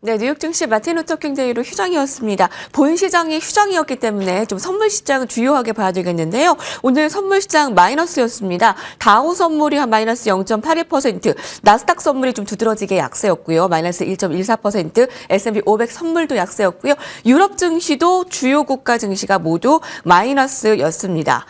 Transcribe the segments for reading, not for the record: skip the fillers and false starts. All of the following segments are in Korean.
네, 뉴욕 증시 마틴 루터 킹 데이로 휴장이었습니다. 본 시장이 휴장이었기 때문에 좀 선물 시장을 주요하게 봐야 되겠는데요. 오늘 선물 시장 마이너스였습니다. 다우 선물이 한 마이너스 0.81%, 나스닥 선물이 좀 두드러지게 약세였고요. 마이너스 1.14%, S&P 500 선물도 약세였고요. 유럽 증시도 주요 국가 증시가 모두 마이너스였습니다.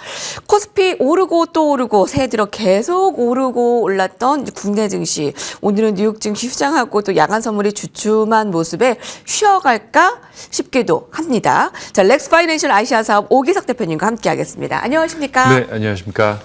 코스피 오르고 또 오르고 새해 들어 계속 오르고 올랐던 국내 증시. 오늘은 뉴욕 증시 휴장하고 또 야간 선물이 주춤한 모습에 쉬어갈까 싶기도 합니다. 자, 렉스 파이낸셜 아시아 사업 오기석 대표님과 함께하겠습니다. 안녕하십니까? 네, 안녕하십니까?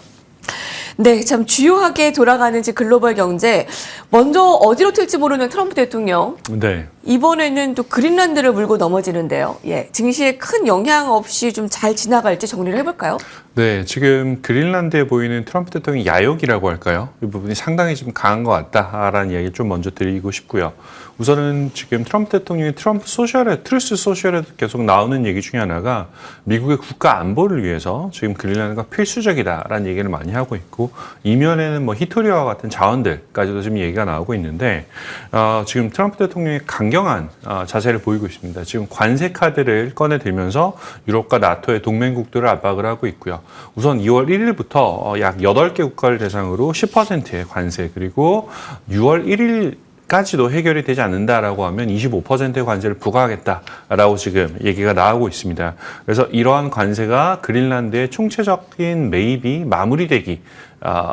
네, 참 주요하게 돌아가는 글로벌 경제. 먼저 어디로 튈지 모르는 트럼프 대통령. 네. 이번에는 또 그린란드를 물고 넘어지는데요. 예, 증시에 큰 영향 없이 좀 잘 지나갈지 정리를 해볼까요? 네, 지금 그린란드에 보이는 트럼프 대통령의 야욕이라고 할까요? 이 부분이 상당히 좀 강한 것 같다라는 이야기를 좀 먼저 드리고 싶고요. 우선은 지금 트럼프 대통령이 트루스 소셜에 계속 나오는 얘기 중에 하나가 미국의 국가 안보를 위해서 지금 그린란드가 필수적이다라는 얘기를 많이 하고 있고, 이면에는 뭐 히토리와 같은 자원들까지도 지금 얘기가 나오고 있는데, 지금 트럼프 대통령이 강경한 자세를 보이고 있습니다. 지금 관세 카드를 꺼내들면서 유럽과 나토의 동맹국들을 압박을 하고 있고요. 우선 2월 1일부터 약 8개 국가를 대상으로 10%의 관세, 그리고 6월 1일 까지도 해결이 되지 않는다라고 하면 25%의 관세를 부과하겠다라고 지금 얘기가 나오고 있습니다. 그래서 이러한 관세가 그린란드의 총체적인 매입이 마무리되기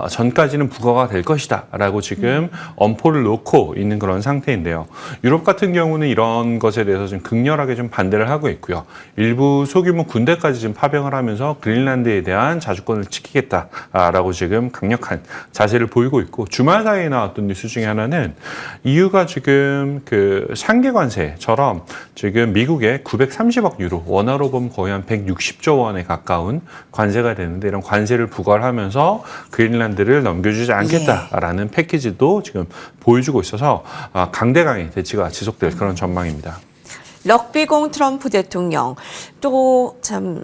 전까지는 부과가 될 것이다 라고 지금 엄포를 놓고 있는 그런 상태인데요. 유럽 같은 경우는 이런 것에 대해서 좀 극렬하게 좀 반대를 하고 있고요. 일부 소규모 군대까지 지금 파병을 하면서 그린란드에 대한 자주권을 지키겠다라고 지금 강력한 자세를 보이고 있고, 주말 사이에 나왔던 뉴스 중에 하나는 EU가 지금 그 상계 관세처럼 지금 미국에 930억 유로, 원화로 보면 거의 한 160조 원에 가까운 관세가 되는데, 이런 관세를 부과를 하면서 그린란드를 넘겨주지 않겠다라는 패키지도 지금 보여주고 있어서 강대강의 대치가 지속될 그런 전망입니다. 럭비공 트럼프 대통령 또 참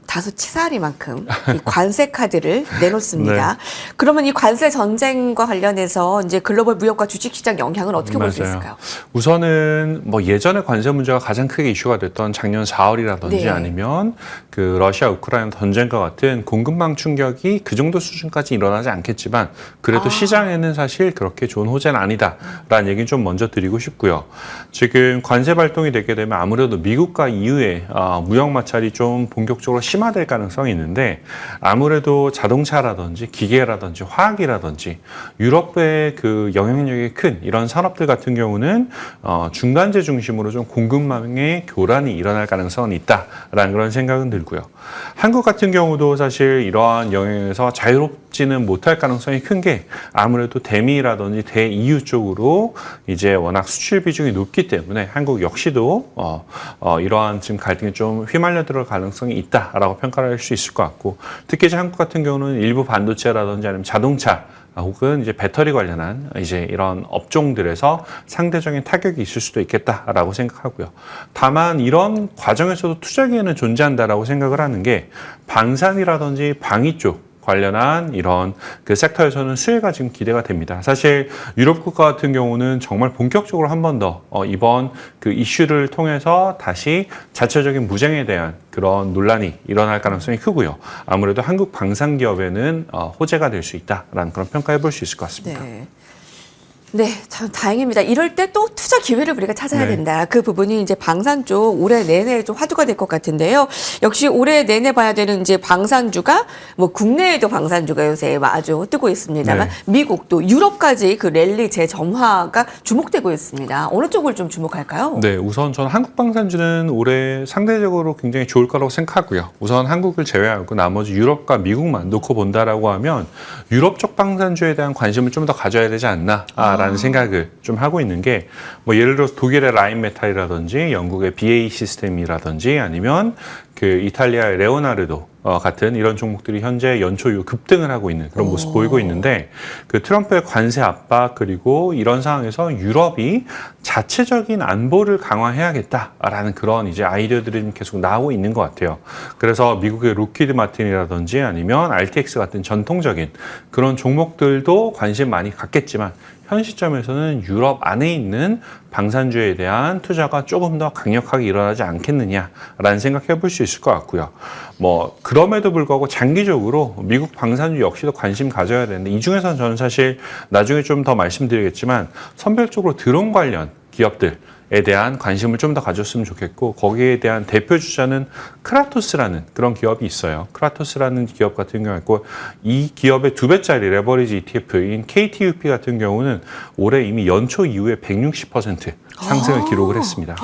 다소 치사하리만큼 이 관세 카드를 내놓습니다. 네. 그러면 이 관세 전쟁과 관련해서 이제 글로벌 무역과 주식시장 영향은 어떻게 볼 수 있을까요? 우선은 뭐 예전에 관세 문제가 가장 크게 이슈가 됐던 작년 4월이라든지 네. 아니면 그 러시아 우크라이나 전쟁과 같은 공급망 충격이 그 정도 수준까지 일어나지 않겠지만, 그래도 시장에는 사실 그렇게 좋은 호재는 아니다라는 얘기는 좀 먼저 드리고 싶고요. 지금 관세 발동이 되게 되면 아무래도 미국과 EU의 무역 마찰이 좀 본격적으로 심화될 가능성이 있는데, 아무래도 자동차라든지 기계라든지 화학이라든지 유럽의 그 영향력이 큰 이런 산업들 같은 경우는 중간재 중심으로 좀 공급망의 교란이 일어날 가능성은 있다라는 그런 생각은 들고요. 한국 같은 경우도 사실 이러한 영향에서 자유롭지는 못할 가능성이 큰 게, 아무래도 대미라든지 대EU 쪽으로 이제 워낙 수출 비중이 높기 때문에 한국 역시도 이러한 지금 갈등에 좀 휘말려 들어갈 가능성이 있다라고 평가를 할 수 있을 것 같고, 특히 이제 한국 같은 경우는 일부 반도체라든지 아니면 자동차 혹은 이제 배터리 관련한 이제 이런 업종들에서 상대적인 타격이 있을 수도 있겠다라고 생각하고요. 다만 이런 과정에서도 투자기회는 존재한다라고 생각을 하는 게, 방산이라든지 방위 쪽 관련한 이런 그 섹터에서는 수혜가 지금 기대가 됩니다. 사실 유럽 국가 같은 경우는 정말 본격적으로 한 번 더 이번 그 이슈를 통해서 다시 자체적인 무장에 대한 그런 논란이 일어날 가능성이 크고요. 아무래도 한국 방산 기업에는 호재가 될 수 있다라는 그런 평가해 볼 수 있을 것 같습니다. 네. 네, 참 다행입니다. 이럴 때 또 투자 기회를 우리가 찾아야 된다. 그 부분이 이제 방산 쪽 올해 내내 좀 화두가 될 것 같은데요. 역시 올해 내내 봐야 되는 이제 방산주가 뭐 국내에도 방산주가 요새 아주 뜨고 있습니다만, 미국도 유럽까지 그 랠리 재점화가 주목되고 있습니다. 어느 쪽을 좀 주목할까요? 네, 우선 저는 한국 방산주는 올해 상대적으로 굉장히 좋을 거라고 생각하고요. 우선 한국을 제외하고 나머지 유럽과 미국만 놓고 본다라고 하면 유럽 쪽 방산주에 대한 관심을 좀 더 가져야 되지 않나 라는 생각을 좀 하고 있는 게, 뭐 예를 들어서 독일의 라인메탈이라든지 영국의 BAE 시스템이라든지 아니면 그 이탈리아의 레오나르도 같은 이런 종목들이 현재 연초 이후 급등을 하고 있는 그런 모습 보이고 있는데 그 트럼프의 관세 압박 그리고 이런 상황에서 유럽이 자체적인 안보를 강화해야겠다라는 그런 이제 아이디어들이 좀 계속 나오고 있는 것 같아요. 그래서 미국의 로키드 마틴이라든지 아니면 RTX 같은 전통적인 그런 종목들도 관심 많이 갖겠지만 현 시점에서는 유럽 안에 있는 방산주에 대한 투자가 조금 더 강력하게 일어나지 않겠느냐라는 생각해 볼 수 있을 것 같고요. 뭐 그럼에도 불구하고 장기적으로 미국 방산주 역시도 관심 가져야 되는데 이 중에서는 저는 사실 나중에 좀 더 말씀드리겠지만 선별적으로 드론 관련 기업들에 대한 관심을 좀 더 가졌으면 좋겠고 거기에 대한 대표 주자는 크라토스라는 그런 기업이 있어요. 크라토스라는 기업 같은 경우 있고 이 기업의 2배짜리 레버리지 ETF인 KTUP 같은 경우는 올해 이미 연초 이후에 160% 상승을 기록을 했습니다.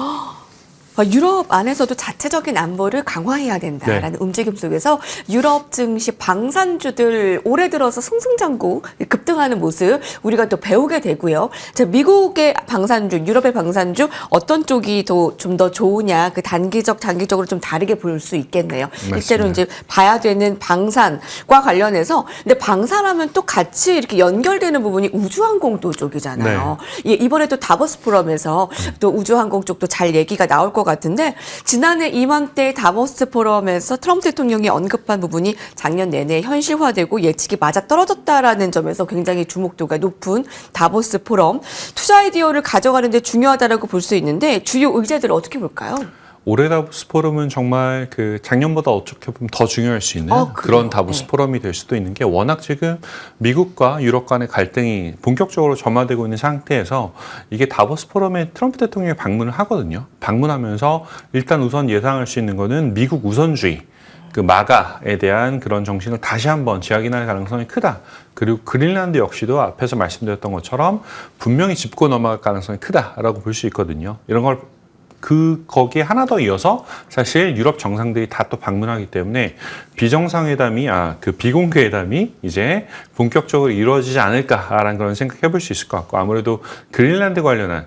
유럽 안에서도 자체적인 안보를 강화해야 된다라는 움직임 속에서 유럽 증시 방산주들 올해 들어서 승승장구 급등하는 모습 우리가 또 배우게 되고요. 자, 미국의 방산주, 유럽의 방산주 어떤 쪽이 좀 더 좋으냐 그 장기적으로 좀 다르게 볼 수 있겠네요. 맞습니다. 실제로 이제 봐야 되는 방산과 관련해서 근데 방산하면 또 같이 이렇게 연결되는 부분이 우주항공도 쪽이잖아요. 예, 이번에 또 다보스 포럼에서 또 우주항공 쪽도 잘 얘기가 나올 것 같은데 지난해 이맘때 다보스 포럼에서 트럼프 대통령이 언급한 부분이 작년 내내 현실화되고 예측이 맞아떨어졌다라는 점에서 굉장히 주목도가 높은 다보스 포럼 투자 아이디어를 가져가는 데 중요하다라고 볼 수 있는데 주요 의제들을 어떻게 볼까요? 올해 다보스 포럼은 정말 그 작년보다 어떻게 보면 더 중요할 수 있는 그런 다보스 포럼이 될 수도 있는 게 워낙 지금 미국과 유럽 간의 갈등이 본격적으로 점화되고 있는 상태에서 이게 다보스 포럼에 트럼프 대통령이 방문을 하거든요. 방문하면서 일단 우선 예상할 수 있는 거는 미국 우선주의 그 마가에 대한 그런 정신을 다시 한번 재확인할 가능성이 크다. 그리고 그린란드 역시도 앞에서 말씀드렸던 것처럼 분명히 짚고 넘어갈 가능성이 크다라고 볼 수 있거든요. 이런 걸 거기에 하나 더 이어서 사실 유럽 정상들이 다 또 방문하기 때문에 그 비공개 회담이 이제 본격적으로 이루어지지 않을까라는 그런 생각해 볼 수 있을 것 같고 아무래도 그린란드 관련한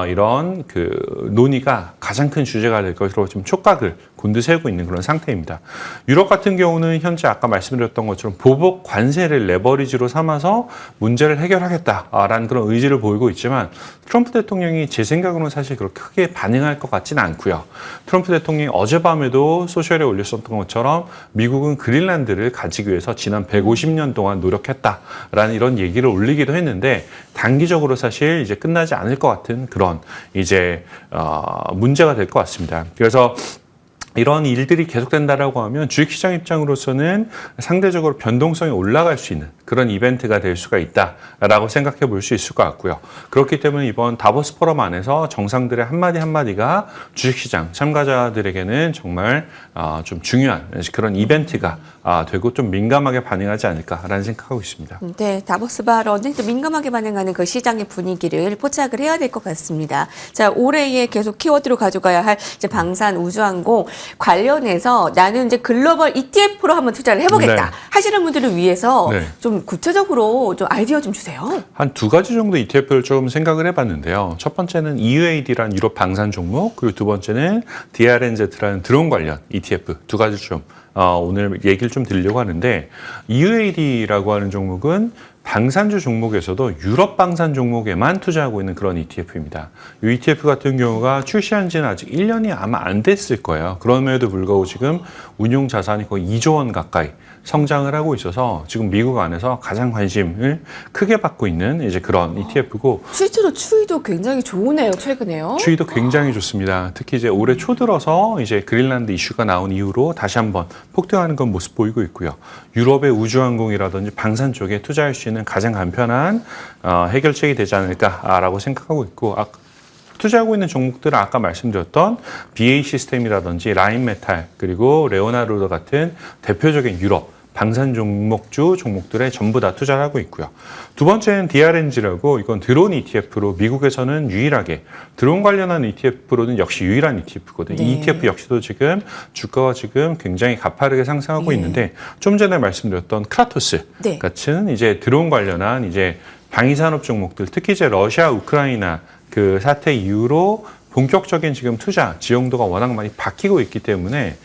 이런 그 논의가 가장 큰 주제가 될 것으로 좀 촉각을 곤두세우고 있는 그런 상태입니다. 유럽 같은 경우는 현재 아까 말씀드렸던 것처럼 보복 관세를 레버리지로 삼아서 문제를 해결하겠다라는 그런 의지를 보이고 있지만 트럼프 대통령이 제 생각으로는 사실 그렇게 크게 반응할 것 같지는 않고요. 트럼프 대통령이 어젯밤에도 소셜에 올렸었던 것처럼 미국은 그린란드를 가지기 위해서 지난 150년 동안 노력했다라는 이런 얘기를 올리기도 했는데 단기적으로 사실 이제 끝나지 않을 것 같은 그런 이제 문제가 될 것 같습니다. 그래서 이런 일들이 계속된다라고 하면 주식시장 입장으로서는 상대적으로 변동성이 올라갈 수 있는 그런 이벤트가 될 수가 있다라고 생각해 볼 수 있을 것 같고요. 그렇기 때문에 이번 다보스 포럼 안에서 정상들의 한마디 한마디가 주식시장 참가자들에게는 정말 좀 중요한 그런 이벤트가 되고 좀 민감하게 반응하지 않을까라는 생각하고 있습니다. 네, 다보스 발언은 또 민감하게 반응하는 그 시장의 분위기를 포착을 해야 될 것 같습니다. 자, 올해에 계속 키워드로 가져가야 할 이제 방산 우주항공 관련해서 나는 이제 글로벌 ETF로 한번 투자를 해보겠다 하시는 분들을 위해서 좀 구체적으로 좀 아이디어 좀 주세요. 한 두 가지 정도 ETF를 좀 생각을 해봤는데요. 첫 번째는 EUAD라는 유럽 방산 종목, 그리고 두 번째는 DRNZ라는 드론 관련 ETF 두 가지 좀 오늘 얘기를 좀 드리려고 하는데 EUAD라고 하는 종목은 방산주 종목에서도 유럽 방산 종목에만 투자하고 있는 그런 ETF입니다. 이 ETF 같은 경우가 출시한 지는 아직 1년이 아마 안 됐을 거예요. 그럼에도 불구하고 지금 운용 자산이 거의 2조 원 가까이 성장을 하고 있어서 지금 미국 안에서 가장 관심을 크게 받고 있는 이제 그런 ETF고 실제로 추이도 굉장히 좋으네요, 최근에요. 추이도 굉장히 좋습니다. 특히 이제 올해 초 들어서 이제 그린란드 이슈가 나온 이후로 다시 한번 폭등하는 건 모습 보이고 있고요. 유럽의 우주항공이라든지 방산 쪽에 투자할 수 있는 가장 간편한 해결책이 되지 않을까라고 생각하고 있고 투자하고 있는 종목들은 아까 말씀드렸던 BA 시스템이라든지 라인메탈 그리고 레오나르도 같은 대표적인 유럽 방산 종목들에 전부 다 투자를 하고 있고요. 두 번째는 DRNG라고 이건 드론 ETF로 미국에서는 유일하게 드론 관련한 ETF로는 역시 유일한 ETF거든요. 이 ETF 역시도 지금 주가가 지금 굉장히 가파르게 상승하고 있는데 좀 전에 말씀드렸던 크라토스 같은 이제 드론 관련한 이제 방위산업 종목들 특히 이제 러시아 우크라이나 그 사태 이후로 본격적인 지금 투자 지형도가 워낙 많이 바뀌고 있기 때문에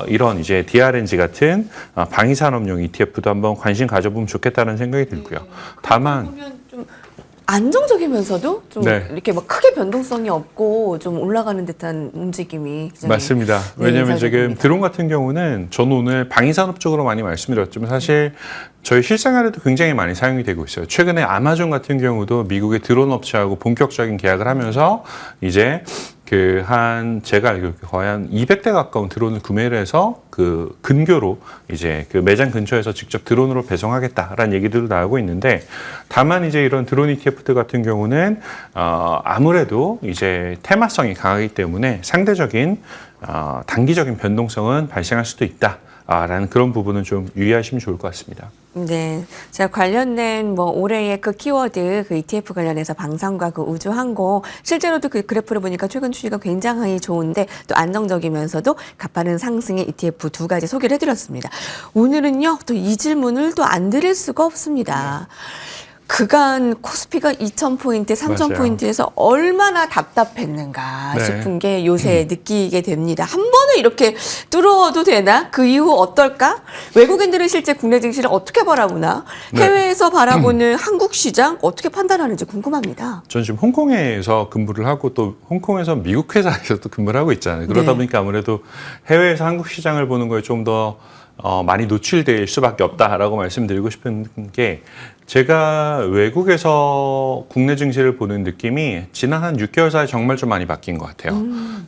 이런 이제 DRNG 같은 방위산업용 ETF도 한번 관심 가져보면 좋겠다는 생각이 들고요. 다만 보면 좀 안정적이면서도 좀 네. 이렇게 막 크게 변동성이 없고 좀 올라가는 듯한 움직임이 굉장히 맞습니다. 왜냐하면 인상적입니다. 지금 드론 같은 경우는 저는 오늘 방위산업 쪽으로 많이 말씀드렸지만 사실 저희 실생활에도 굉장히 많이 사용이 되고 있어요. 최근에 아마존 같은 경우도 미국의 드론 업체하고 본격적인 계약을 하면서 이제 제가 알기로 거의 한 200대 가까운 드론을 구매를 해서 그 근교로 이제 그 매장 근처에서 직접 드론으로 배송하겠다라는 얘기들도 나오고 있는데, 다만 이제 이런 드론 ETF들 같은 경우는 아무래도 이제 테마성이 강하기 때문에 상대적인 단기적인 변동성은 발생할 수도 있다. 라는 그런 부분은 좀 유의하시면 좋을 것 같습니다. 네, 자 관련된 뭐 올해의 그 키워드 그 ETF 관련해서 방산과 그 우주항공 실제로도 그 그래프를 보니까 최근 추이가 굉장히 좋은데 또 안정적이면서도 가파른 상승의 ETF 두 가지 소개를 해드렸습니다. 오늘은요 또 이 질문을 또 안 드릴 수가 없습니다. 그간 코스피가 2,000포인트, 3,000포인트에서 얼마나 답답했는가 네. 싶은 게 요새 느끼게 됩니다. 한 번에 이렇게 뚫어도 되나? 그 이후 어떨까? 외국인들은 실제 국내 증시를 어떻게 바라보나? 네. 해외에서 바라보는 한국 시장 어떻게 판단하는지 궁금합니다. 저는 지금 홍콩에서 근무를 하고 또 홍콩에서 미국 회사에서 또 근무를 하고 있잖아요. 그러다 네. 보니까 아무래도 해외에서 한국 시장을 보는 거에 좀 더 많이 노출될 수밖에 없다라고 말씀드리고 싶은 게, 제가 외국에서 국내 증시를 보는 느낌이 지난 한 6개월 사이 정말 좀 많이 바뀐 것 같아요.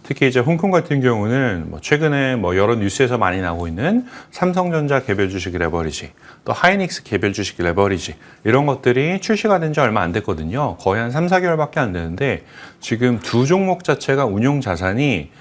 특히 이제 홍콩 같은 경우는 뭐 최근에 뭐 여러 뉴스에서 많이 나오고 있는 삼성전자 개별 주식 레버리지, 또 하이닉스 개별 주식 레버리지, 이런 것들이 출시가 된 지 얼마 안 됐거든요. 거의 한 3, 4개월밖에 안 되는데 지금 두 종목 자체가 운용 자산이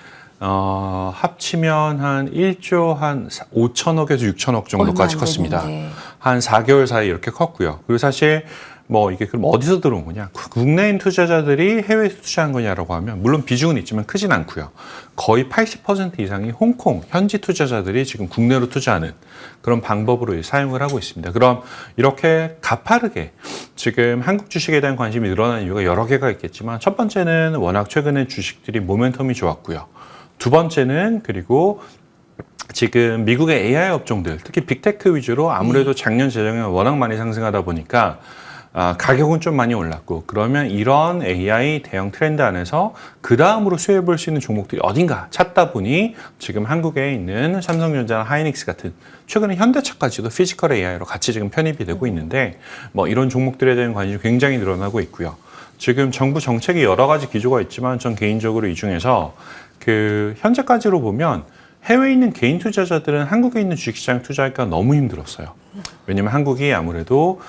합치면 한 1조 한 5천억에서 6천억 정도까지 얼마 안 컸습니다. 되는데. 한 4개월 사이 이렇게 컸고요. 그리고 사실 뭐 이게 그럼 어디서 들어온 거냐? 국내인 투자자들이 해외에서 투자한 거냐라고 하면 물론 비중은 있지만 크진 않고요. 거의 80% 이상이 홍콩 현지 투자자들이 지금 국내로 투자하는 그런 방법으로 사용을 하고 있습니다. 그럼 이렇게 가파르게 지금 한국 주식에 대한 관심이 늘어난 이유가 여러 개가 있겠지만, 첫 번째는 워낙 최근에 주식들이 모멘텀이 좋았고요. 두 번째는 그리고 지금 미국의 AI 업종들, 특히 빅테크 위주로 아무래도 작년 재작년에 워낙 많이 상승하다 보니까 가격은 좀 많이 올랐고, 그러면 이런 AI 대형 트렌드 안에서 그 다음으로 수혜해 볼 수 있는 종목들이 어딘가 찾다 보니 지금 한국에 있는 삼성전자나 하이닉스 같은, 최근에 현대차까지도 피지컬 AI로 같이 지금 편입이 되고 있는데, 뭐 이런 종목들에 대한 관심이 굉장히 늘어나고 있고요. 지금 정부 정책이 여러 가지 기조가 있지만 전 개인적으로 이 중에서 현재까지로 보면 해외에 있는 개인 투자자들은 한국에 있는 주식시장 투자하기가 너무 힘들었어요. 왜냐하면 한국이 아무래도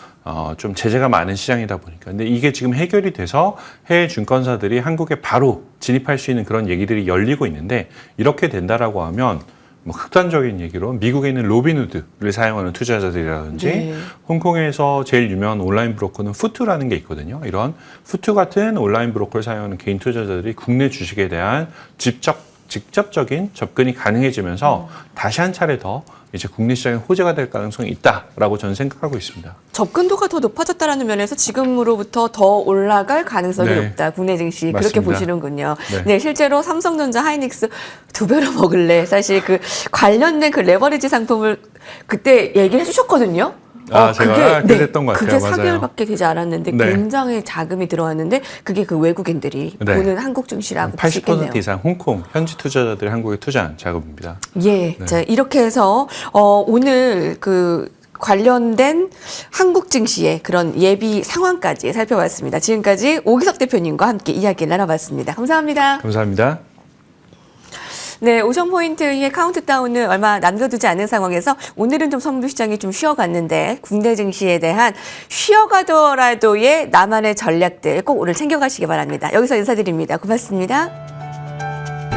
좀 제재가 많은 시장이다 보니까. 근데 이게 지금 해결이 돼서 해외 증권사들이 한국에 바로 진입할 수 있는 그런 얘기들이 열리고 있는데, 이렇게 된다라고 하면 뭐 극단적인 얘기로 미국에 있는 로빈후드를 사용하는 투자자들이라든지 네. 홍콩에서 제일 유명한 온라인 브로커는 푸투라는 게 있거든요. 이런 푸투 같은 온라인 브로커를 사용하는 개인 투자자들이 국내 주식에 대한 직접적인 접근이 가능해지면서 다시 한 차례 더 이제 국내 시장에 호재가 될 가능성이 있다라고 저는 생각하고 있습니다. 접근도가 더 높아졌다는 면에서 지금으로부터 더 올라갈 가능성이 네. 높다. 국내 증시 그렇게 맞습니다. 보시는군요. 네. 네, 실제로 삼성전자, 하이닉스 두 배로 먹을래. 사실 그 관련된 그 레버리지 상품을 그때 얘기를 해주셨거든요. 제가 그랬던 것 같아요. 그게 맞아요. 4개월밖에 되지 않았는데 네. 굉장히 자금이 들어왔는데 그게 그 외국인들이 네. 보는 한국 증시라고 볼 수 있겠네요. 80% 이상 홍콩 현지 투자자들이 한국에 투자한 자금입니다. 예, 네. 자 이렇게 해서 오늘 그 관련된 한국 증시의 그런 예비 상황까지 살펴봤습니다. 지금까지 오기석 대표님과 함께 이야기를 나눠봤습니다. 감사합니다. 감사합니다. 네, 오션 포인트의 카운트다운은 얼마 남겨두지 않은 상황에서 오늘은 좀 선물 시장이 좀 쉬어갔는데 국내 증시에 대한 쉬어가더라도의 나만의 전략들 꼭 오늘 챙겨가시기 바랍니다. 여기서 인사드립니다. 고맙습니다.